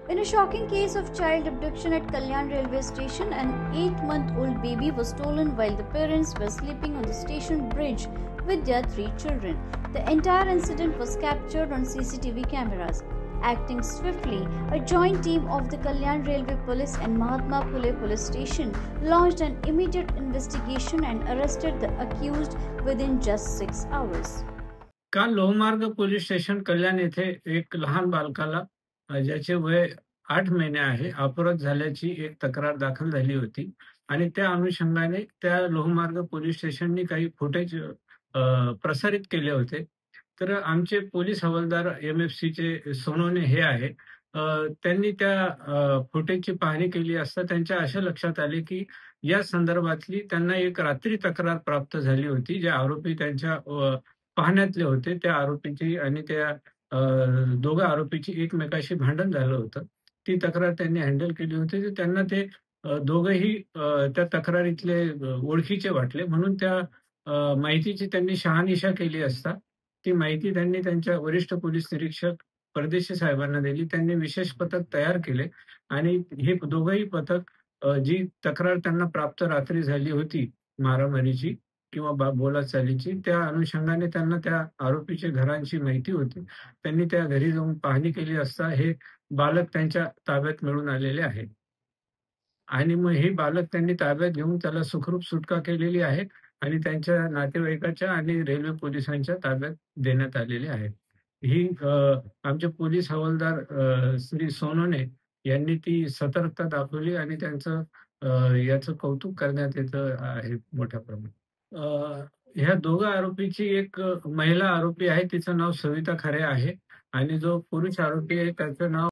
In a shocking case of child abduction at Kalyan railway station, an 8-month-old baby was stolen while the parents were sleeping on the station bridge with their 3 children. The entire incident was captured on CCTV cameras. Acting swiftly, a joint team of the Kalyan Railway Police and Mahatma Phule Police Station launched an immediate investigation and arrested the accused within just 6 hours. काल लोहमार्ग police station कल्याण येथे एक लहान बालकाला ज्याचे वय 8 महिने आहे अपहरण झाल्याची एक तक्रार दाखल झाली होती आणि त्या अनुषंगाने त्या लोहमार्ग पोलीस स्टेशननी काही फुटेज प्रसारित केले होते. तर आमचे पोलीस हवालदार MFCचे सोनवणे हे आहे. त्यांनी त्या फुटेजची पाहणी केली असता त्यांच्या अशा लक्षात आले, की या संदर्भातली त्यांना एक रात्री तक्रार प्राप्त झाली होती. जे आरोपी त्यांच्या पाहण्यातले होते. त्या आरोपीची आणि त्या दोघं आरोपीची एकमेकाशी भांडण झालं होतं. ती तक्रार त्यांनी हँडल केली होती. तर त्यांना ते दोघंही त्या तक्रारीतले ओळखीचे वाटले. म्हणून त्या माहितीची त्यांनी शहानिशा केली असता, ती माहिती त्यांनी त्यांच्या वरिष्ठ पोलीस निरीक्षक परदेशी साहेबांना दिली. त्यांनी विशेष पथक तयार केले आणि हे दोघंही पथक जी तक्रार त्यांना प्राप्त रात्री झाली होती मारामारीची किंवा बोलाचालीची, त्या अनुषंगाने त्यांना त्या आरोपीच्या घरांची माहिती होती. त्यांनी त्या घरी जाऊन पाहणी केली असता हे बालक त्यांच्या ताब्यात मिळून आलेले आहे. आणि मग हे बालक त्यांनी ताब्यात घेऊन त्याला सुखरूप सुटका केलेली आहे आणि त्यांच्या नातेवाईकाच्या आणि रेल्वे पोलिसांच्या ताब्यात देण्यात आलेले आहे. ही आमचे पोलीस हवालदार श्री सोनवणे यांनी ती सतर्कता दाखवली आणि त्यांचं याचं कौतुक करण्यात येतं आहे मोठ्या प्रमाणात. ह्या दोघं आरोपीची एक महिला आरोपी आहे, तिचं नाव सविता खरे आहे आणि जो पुरुष आरोपी आहे त्याचं नाव